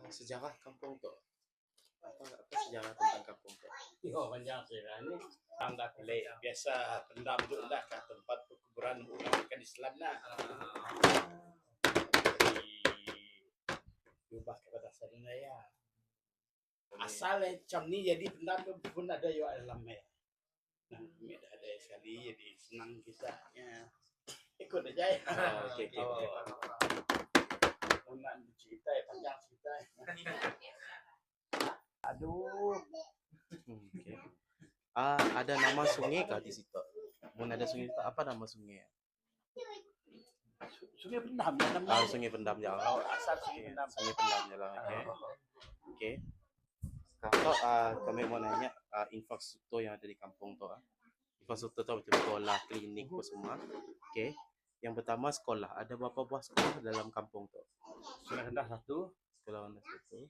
sejarah kampung tu. Apa sejarah tentang kampung tu? Oh, banyak sejarah ni. Anda pelik biasa pendam tu lah kat tempat perkuburan orang Islam lah. Diubah kepada Sarinaya. Asalnya macam ni jadi pendam tu pun ada yo dalam ya. Nah, ini dah ada sekali jadi senang kita ya. Ikut aja ya. Okey. Nak cerita panjang cerita. Aduh. Okey. Ada nama sungai kah di situ? Mun ada sungai tu apa nama sungai? Sungai Pendam ya namanya. Sungai Pendam je. Asal Sungai Pendam. Sungai Pendam je lah. Okey. Kalau kami mau nanya infrastruktur yang ada di kampung tu. Infrastruktur tu betul-betul lah klinik apa semua. Okey. Yang pertama sekolah. Ada berapa buah sekolah dalam kampung tu? Sekolah rendah satu. Sekolah rendah satu.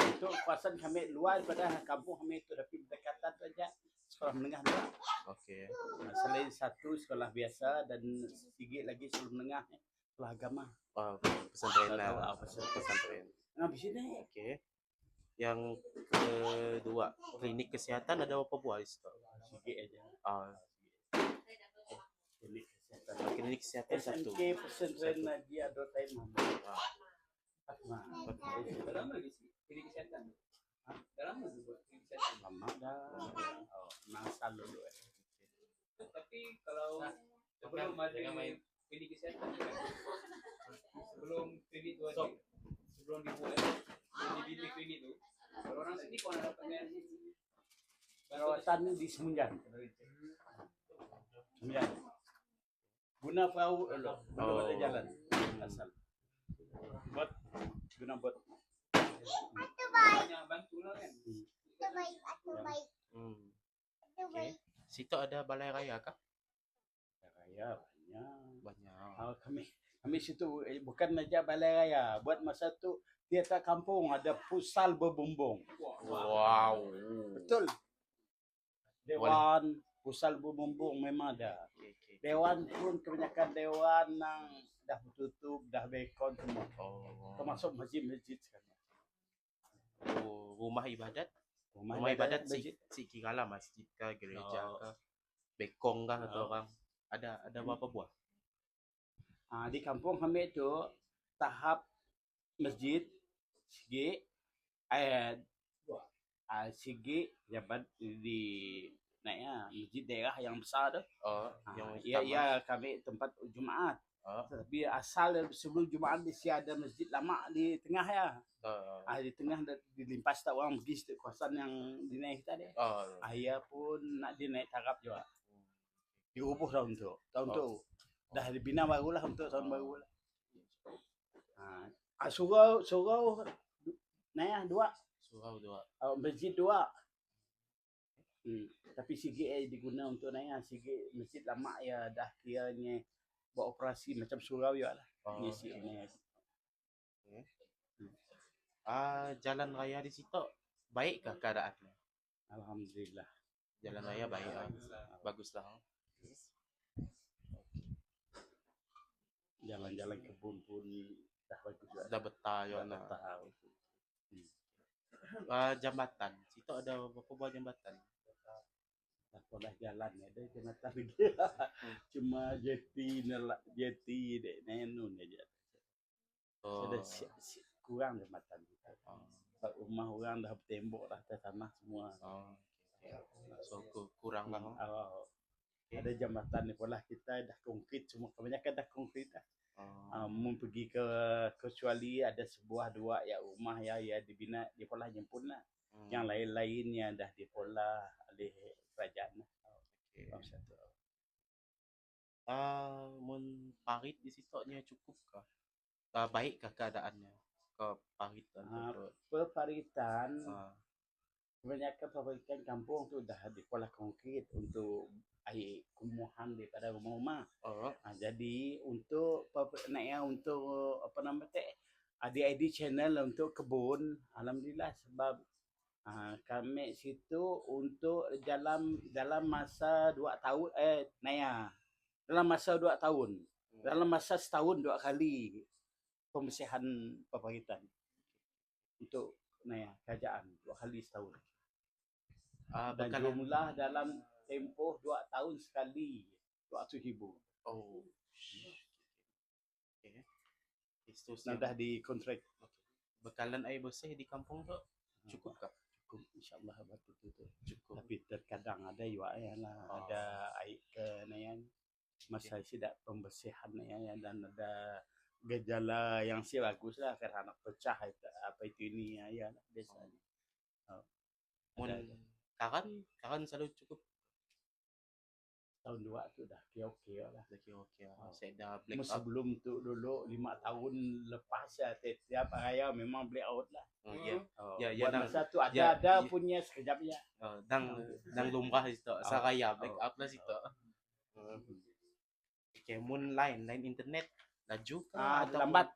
Untuk kawasan kami luar daripada kampung kami itu tapi berdekatan tu aja sekolah menengah dua. Okey. Selain satu sekolah biasa dan sedikit lagi sekolah menengah sekolah agama. Pesantren lah. Pesantren. Nah di sini. Okey. Yang kedua klinik kesihatan ada berapa buah di situ? Sedikit aja. Klinik kesihatan satu. SMK pesantren lagi ada time. Dalam lagi sih klinik kesehatan. Dalam lagi buat klinik kesehatan. Lama dah. Masa dulu. Tapi kalau sebelum ada klinik kesehatan kan, sebelum klinik tu ada, sebelum dibuat di klinik tu, kalau orang sini kau nak dapatnya perawatan di Semunjan. Semunjan. Guna perahu dulu, guna jalan asal. Buat banyak bantu lah kan. Baik. Okey. Situ ada balai raya kah? Raya Banyak. Kami situ bukan aja balai raya. Buat masa tu tiap kampung ada pusal berbumbung. Wow. Betul. Dewan pusal berbumbung memang ada. Dewan pun kebanyakan dewan yang dah tutup, dah bekon semua. Termasuk masjid-masjid sekarang. Rumah ibadat? Rumah ibadat si kira lah masjid kah, gereja kah, bekong kah atau orang? Ada berapa buah? Di kampung kami itu tahap masjid segi jabat di masjid daerah yang besar tu. Ya kami tempat Jumaat. Tapi asal sebelum Jumaat mesti ada masjid lama di tengah ya. Di tengah dilimpas tak orang pergi kawasan yang dinaik tadi. Ya pun nak dinaik tarap juga. Diubuh tahun tu. Dah dibina barulah untuk tahun baru lah. Surau naik dua. Surau dua. Masjid dua. Tapi sikit diguna untuk naik sikit masjid lama ya dah kiranya buat operasi macam surau ya lah. Jalan raya di situ baikkah keadaannya? Alhamdulillah. Jalan raya baik lah. Baguslah. Jalan-jalan kebun pun dah bagus juga. Dah betah ya nak. Jambatan. Situ ada berapa buah jambatan? Dah jalan ada jambatan lagi. Cuma jeti dek nenun aja. Sudah kurang jambatan kita. Rumah orang dah bertembok dah atas tanah semua. So kurang lah. Ada jambatan ni pula kita dah konkrit semua. Kebanyakan dah konkrit dah. Mau pergi kecuali ada sebuah dua ya rumah ya dibina di pola jemput lah. Yang lain-lainnya dah di pola oleh kerajaan lah. Mun parit di situnya cukup kah? Baikkah keadaannya? Keparitan Peparitan kebanyakan peparitan kampung tu dah di pola konkrit untuk air kumuhan daripada rumah-rumah. Jadi untuk apa nama ID channel untuk kebun, alhamdulillah sebab kami situ untuk dalam masa 2 tahun dalam masa 2 tahun. Dalam masa setahun 2 kali pembersihan peparitan. untuk kerajaan 2 kali setahun. Dan Bekalan. jumlah dalam tempoh 2 tahun sekali 200,000. Oh. Okay. Itu Dah di kontrak. Bekalan air bersih di kampung tu cukup kah? Cukup, insyaAllah betul tu. Cukup. Tapi terkadang ada juga ada air ke masa tidak pembersihan dan ada gejala yang si bagus lah kerana pecah apa itu ini ya biasanya. Karan selalu cukup tahun 2 tu dah okey lah. Saya dah black out. Sebelum tu dulu 5 tahun lepas setiap raya memang black out lah. Ya, masa tu ada punya sekejap ya. Dang lumrah situ. Saraya black out lah situ. Okay, line internet laju kah atau lambat?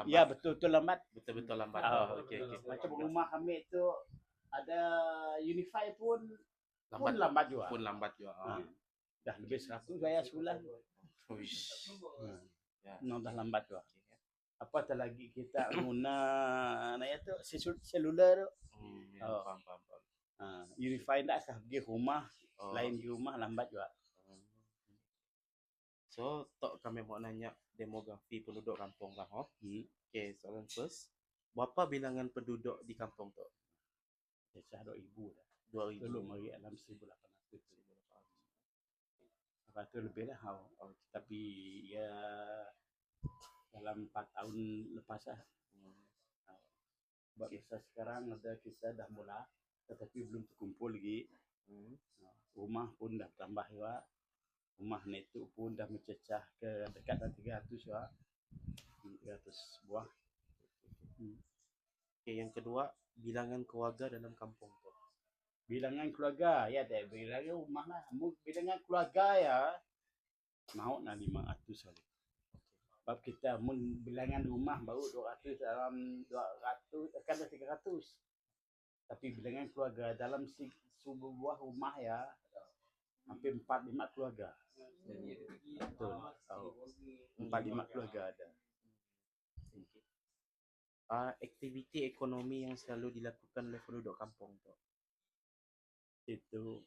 Ya betul lambat. Betul lambat. Okay. Macam rumah kami tu ada Unify pun lambat juga. Dah lebih 100 saya sebulan. Dah lambat juga. Apatah lagi kita guna tu seluler tu. Faham. Unify dah pergi rumah, lain di rumah lambat juga. So, tok kami mau nanya demografi penduduk kampung lah. Okay, soalan first. Berapa bilangan penduduk di kampung tu? Cecah 2,000 dah. 2,000. Belum lagi dalam 1,800. Apa tu lebih lah. Tapi ya dalam 4 tahun lepas lah. Sebab masa sekarang ada kita dah mula tetapi belum terkumpul lagi. Rumah pun dah tambah juga. Rumah netu pun dah mencecah ke dekat 300 juga. 300 buah. Okay, yang kedua, bilangan keluarga dalam kampung tu. Bilangan keluarga, ya ada bilangan rumah lah. Bilangan keluarga ya, mau nak 500 kali. Sebab kita bilangan rumah baru 200 dalam 200, kan 300. Tapi bilangan keluarga dalam sebuah rumah ya, hampir 4-5 keluarga. Betul. 4-5 keluarga ada. Aktiviti ekonomi yang selalu dilakukan oleh penduduk kampung tu. Itu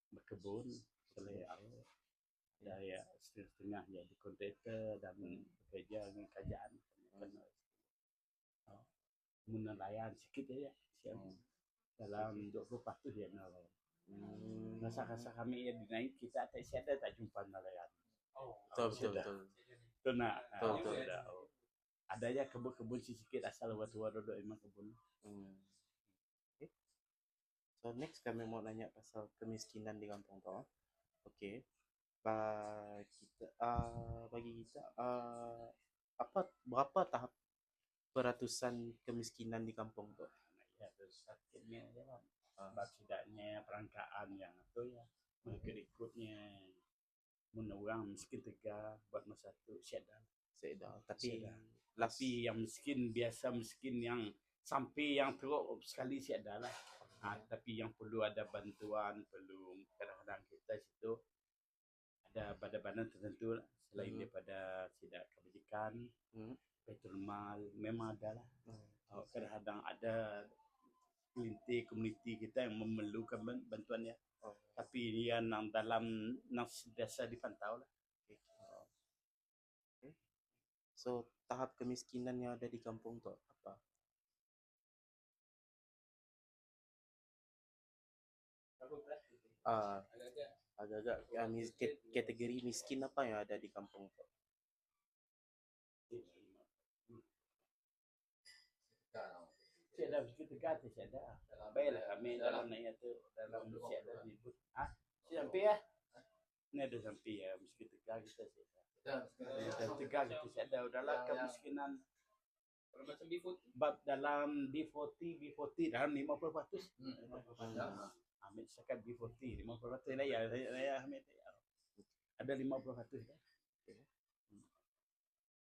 berkebun, ada ya setengah jadi kontraktor dan bekerja dengan kerajaan. Menelayan sikit ya, dalam 20% dia nelayan. Rasa kami yang dinaik kita tak jumpa nelayan. Betul. Betul nak. Ada ya kebun sikit asal waktu duduk emang kebun. Okay. So next kami mau nanya pasal kemiskinan di kampung tu. Okay. Bagi kita berapa tahap peratusan kemiskinan di kampung tu? Ya sakitnya ya. Sebab tidaknya perangkaan yang tu ya ikutnya orang miskin tegak buat masa tu sedang. Tapi yang miskin biasa miskin yang sampai yang teruk sekali ada lah. Tapi yang perlu ada bantuan, perlu kadang-kadang kita situ ada badan-badan tertentu selain daripada tidak kebajikan, Petrolmal memang ada lah. Kadang-kadang ada komuniti kita yang memerlukan bantuannya. Tapi dia dalam sentiasa dipantau lah. So tahap kemiskinan yang ada di kampung tu apa? Agak-agak kategori miskin apa yang ada di kampung tu? Saya miskin tegak ada. Baiklah kami dalam nanya tu dalam Malaysia ada disebut. Sampai ya. Ini ada sampai ya miskin tegak kita sih. Tegak kita ada udahlah kemiskinan macam B40. Bab dalam B40 dalam 50%. Ambil sekat B40 50% lah ya saya ambil ada 50% dah.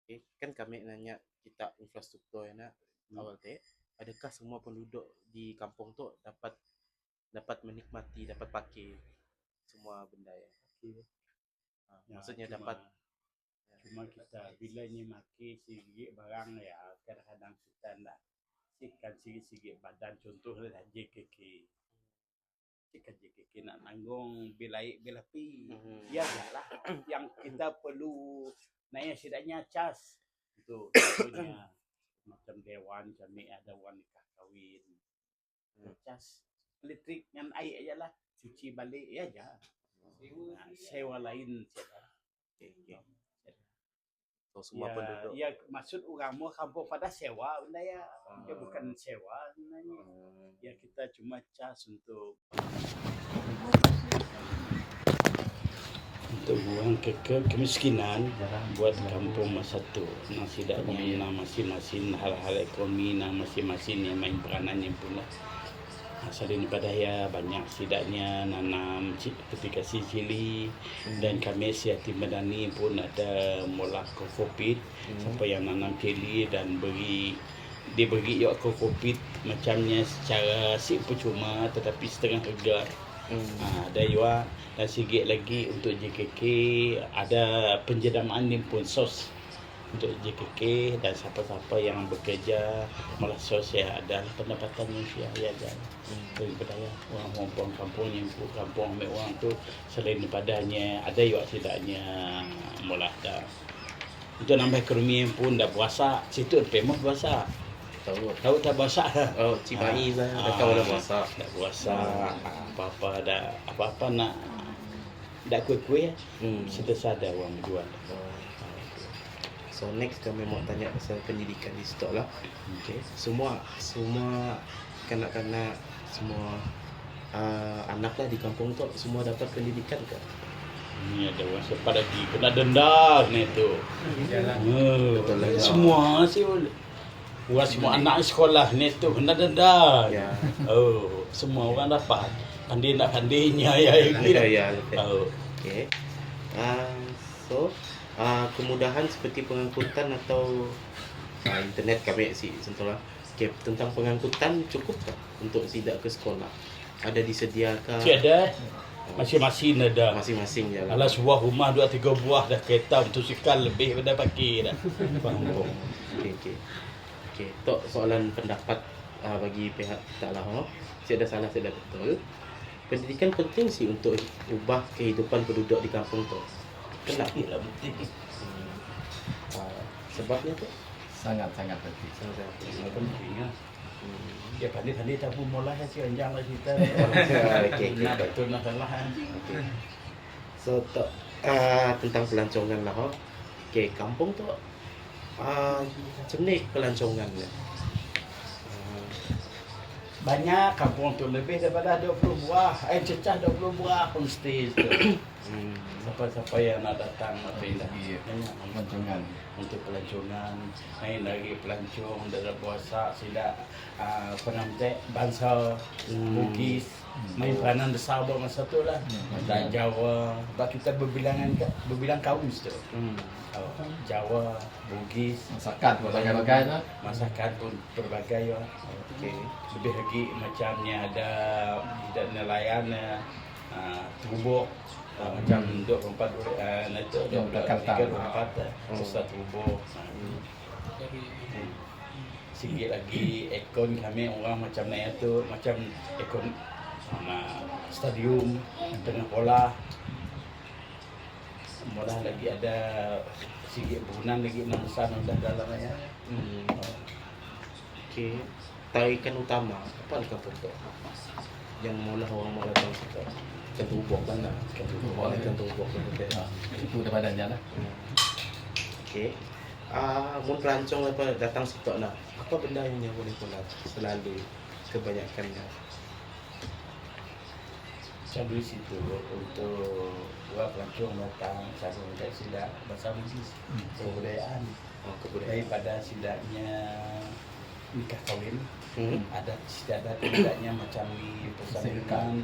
Okay. Kan kami nanya kita infrastruktur ya nak awal teh. Adakah semua penduduk di kampung tu dapat menikmati, dapat pakai semua benda ya? Maksudnya dapat. Cuma kita bilanya maki segi barang ya kadang-kadang kita Sikan sikit-sikit badan contohnya JKK. Sikan JKK nak nanggung bilaik bilapi. Ya lah yang kita perlu naik setidaknya cas untuk contohnya macam dewan kami ada wan nikah kahwin. Cas elektrik dengan air aja lah, cuci balik ya aja. Sewa lain siapa. So semua penduduk. Ya maksud orang mau kampung pada sewa benda ya. Ya bukan sewa sebenarnya. Ya kita cuma cas untuk buang kemiskinan buat kampung masa tu. Nah setidaknya masing-masing hal-hal ekonomi masing-masing yang main peranannya pula. Selain daripada ya banyak setidaknya nanam ketika cili dan kami Yatim Madani pun ada mula COVID siapa yang nanam cili dan diberi juga COVID macamnya secara percuma tetapi setengah harga. Ada juga dan sikit lagi untuk JKK ada penjedamaan ni pun sos untuk JKK dan siapa-siapa yang bekerja malah sos ya ada pendapatan yang ya ada daripada orang kampung yang kampung ambil orang tu selain daripadanya ada juga tidaknya mula dah untuk nambah ekonomi pun dah puasa situ pemah puasa tahu tak puasa Cibai dah tahu dah puasa apa-apa dah apa-apa nak dah kuih-kuih sederhana ada orang jual. So next kami mau tanya pasal pendidikan di situ lah. Okay. Semua kanak-kanak semua anak lah di kampung tu semua dapat pendidikan ke? Ini ada orang sempat lagi kena denda ni tu. Semua sih orang semua anak sekolah ni tu kena denda. Ya. Oh, semua orang dapat. Pandai-pandainya ya. Okay. So kemudahan seperti pengangkutan atau internet kami sih sentuh lah. Okay, tentang pengangkutan cukup tak untuk tidak ke sekolah? Ada disediakan? Ada. Masing-masing ada. Masing-masing je lah. Alah sebuah rumah 2-3 buah dah kereta motosikal lebih pada pakai dah. Okey. Tok soalan pendapat bagi pihak kita lah. Saya ada salah, saya ada betul. Pendidikan penting sih untuk ubah kehidupan penduduk di kampung tu. Kenapa? Sebabnya tu sangat penting. Sangat penting. Ya pandai-pandai tak pun mula si anjang lah kita. Okey, betul nak salah. Okey. So tentang pelancongan lah. Okey, kampung tu macam ni pelancongan dia. Banyak kampung tu lebih daripada 20 buah. Cecah 20 buah homestay tu. Siapa-siapa yang nak datang pindah Pelancongan untuk pelancongan, main lagi pelancong dalam puasa sila penamtek bangsa Bugis main peranan besar buat masa tu lah. Dan Jawa, sebab kita berbilang kaum tu. Jawa, Bugis, masakan berbagai-bagai lah. Masakan pun berbagai ya. Okey. Lebih lagi macamnya ada nelayan terubuk macam 24 itu 24 Ustaz terubuk. Sikit lagi ekon kami orang macam naik tu macam ekon stadium tengah bola. Bola lagi ada sikit bangunan lagi nangsan dah dalam ya. Okey. Tarikan utama apa di kampung tu? Yang mula orang mula tahu situ. Ketubuk mana? Ketubuk betul. Itu daripada dia lah. Okey. Mun pelancong apa datang situ nak. Apa benda yang boleh pula selalu kebanyakannya? Sambil situ untuk buat pelancong datang selalu dekat sidak bahasa Bugis kebudayaan. Daripada sidaknya nikah kahwin ada sidat tidaknya macam ni persalinan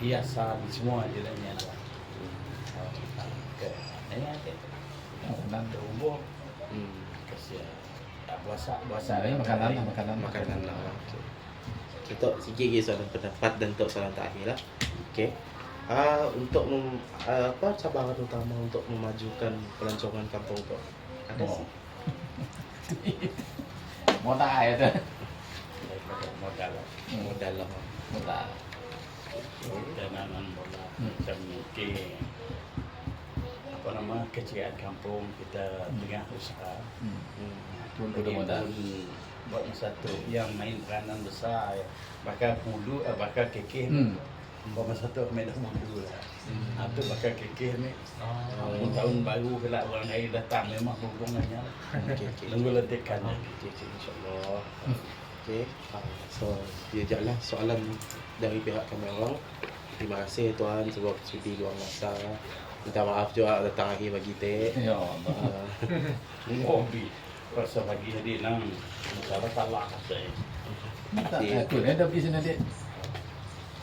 hiasan semua jedanya lah. Nak terubuk kasih puasa makanan lah. Kita sikit lagi soalan pendapat dan untuk soalan terakhir lah. Okey. Untuk apa cabaran utama untuk memajukan pelancongan kampung tu? Ada sih. Mau tak ada tu. modal Modal lah. Mudah. dananan bola macam ke apa nama kecil kampung kita tengah usaha Kudu modal. buat masa tu yang main peranan besar bakal pulu bakal kekeh buat masa tu main dah mudu lah tu bakal kekeh ni tahun baru kelak orang lain datang memang hubungannya tunggu letikan InsyaAllah. Okay. So, dia je lah soalan dari pihak kami orang. Terima kasih Tuan sebab sudi luang masa. Minta maaf juga datang akhir bagi teh. Ya, Allah. hobi rasa bagi hadir nang cara salah saya Aku ni dah pergi sana dia.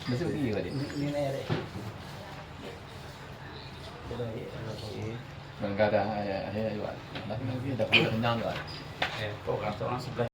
Mesti pergi ke dia. ni dek Okay. Enggak ada ayah juga. Dah pergi dah kenyang juga. orang sebelah